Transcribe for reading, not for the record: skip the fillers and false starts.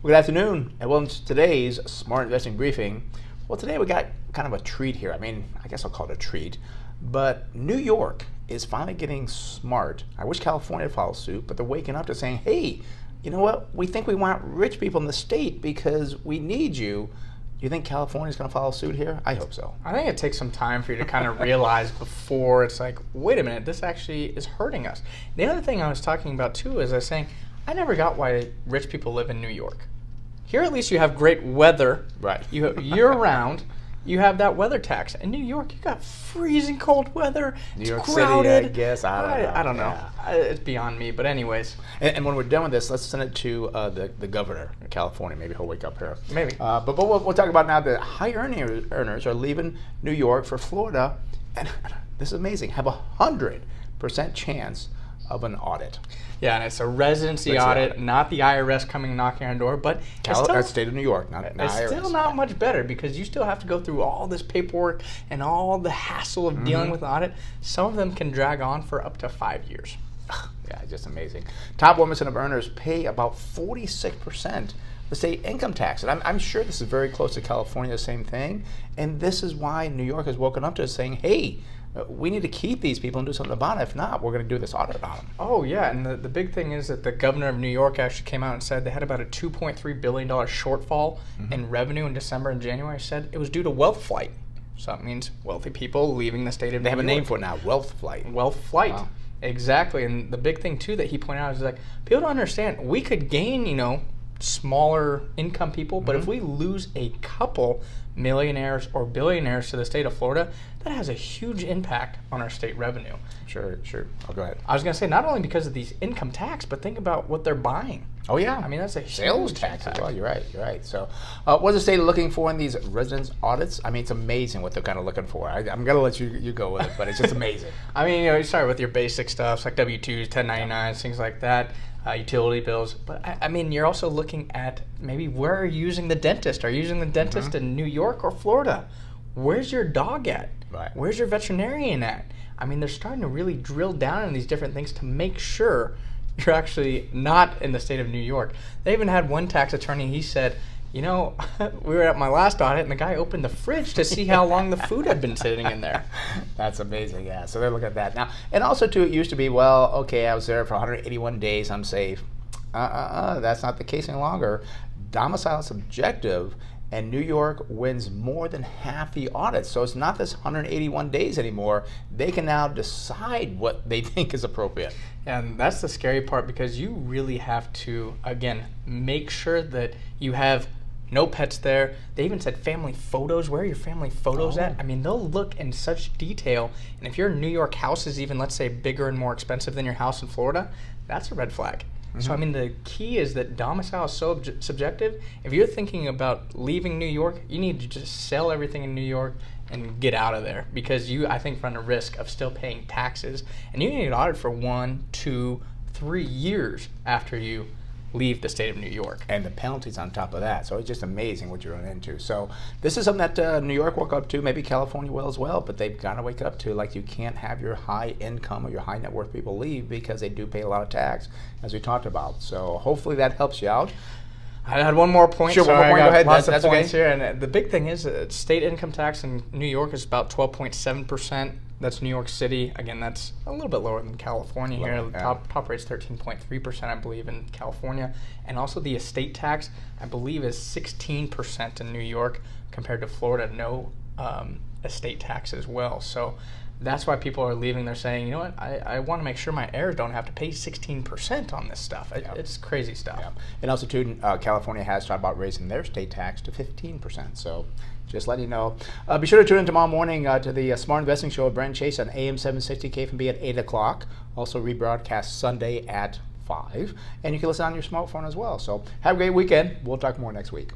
Good afternoon, and welcome to today's Smart Investing Briefing. Well, today we got kind of a treat here. I guess I'll call it a treat. But New York is finally getting smart. I wish California would follow suit, but they're waking up to saying, hey, you know what? We think we want rich people in the state because we need you. Do you think California's going to follow suit here? I hope so. I think it takes some time for you to kind of realize before it's like, wait a minute, this actually is hurting us. The other thing I was talking about too is I was saying, I never got why rich people live in New York. Here at least you have great weather. Right. You have year-round. You have that weather tax. In New York, you got freezing cold weather. New It's York crowded. City, I guess. I don't know. Yeah. It's beyond me. But anyways. And when we're done with this, let's send it to the governor of California. Maybe he'll wake up here. Maybe. But we'll talk about now the high earners are leaving New York for Florida. And this is amazing. Have 100% chance of an audit. Yeah, and it's a residency audit, not the IRS coming knocking on our door, but State of New York, not it's IRS. still not much better because you still have to go through all this paperwork and all the hassle of dealing with an audit. Some of them can drag on for up to 5 years. Yeah, just amazing. Top 1% of earners pay about 46% the state income tax. And I'm sure this is very close to California, the same thing. And this is why New York has woken up to saying, hey, we need to keep these people and do something about it. If not, we're going to do this audit on them. Oh, yeah. And the big thing is that the governor of New York actually came out and said they had about a $2.3 billion shortfall in revenue in December and January. Said it was due to wealth flight. So that means wealthy people leaving the state of New York. They have a name for it now, wealth flight. Wealth flight. Wow. Exactly. And the big thing, too, that he pointed out is like, people don't understand. We could gain, smaller income people, but if we lose a couple millionaires or billionaires to the state of Florida, that has a huge impact on our state revenue. Sure. Oh, go ahead. I was going to say, not only because of these income tax, but think about what they're buying. Oh, yeah. I mean, that's a sales huge tax as impact. well. You're right. So what's the state looking for in these residence audits? I mean, it's amazing what they're kind of looking for. I'm going to let you go with it, but it's just amazing. I mean, you start with your basic stuff like W-2s, 1099s, things like that. Utility bills, but I mean, you're also looking at maybe where are you using the dentist? Are you using the dentist in New York or Florida? Where's your dog at? Right. Where's your veterinarian at? I mean, they're starting to really drill down on these different things to make sure you're actually not in the state of New York. They even had one tax attorney, he said, we were at my last audit and the guy opened the fridge to see how long the food had been sitting in there. That's amazing, yeah. So they're looking at that now. And also, too, it used to be, well, okay, I was there for 181 days, I'm safe. That's not the case any longer. Domicile is subjective, and New York wins more than half the audits. So it's not this 181 days anymore. They can now decide what they think is appropriate. And that's the scary part because you really have to, again, make sure that you have no pets there. They even said family photos. Where are your family photos at? I mean, they'll look in such detail. And if your New York house is even, let's say, bigger and more expensive than your house in Florida, that's a red flag. So, I mean, the key is that domicile is so subjective. If you're thinking about leaving New York, you need to just sell everything in New York and get out of there because you, I think, run a risk of still paying taxes. And you need an audit for 1, 2, 3 years after you leave the state of New York. And the penalties on top of that. So it's just amazing what you run into. So this is something that New York woke up to, maybe California will as well, but they've got to wake up to, like, you can't have your high income or your high net worth people leave because they do pay a lot of tax, as we talked about. So hopefully that helps you out. I had one more point. Sure, one more point. Go ahead. Lots That's of points okay. here. And the big thing is state income tax in New York is about 12.7%. That's New York City. Again, that's a little bit lower than California here. The top rate's 13.3%, I believe, in California. And also the estate tax, I believe, is 16% in New York compared to Florida. No estate tax as well. So that's why people are leaving. They're saying, you know what, I want to make sure my heirs don't have to pay 16% on this stuff. It's crazy stuff. Yeah. And also, too, California has talked about raising their state tax to 15%. So just letting you know. Be sure to tune in tomorrow morning to the Smart Investing Show with Brent and Chase on AM 760 KFB at 8 o'clock. Also rebroadcast Sunday at 5. And you can listen on your smartphone as well. So have a great weekend. We'll talk more next week.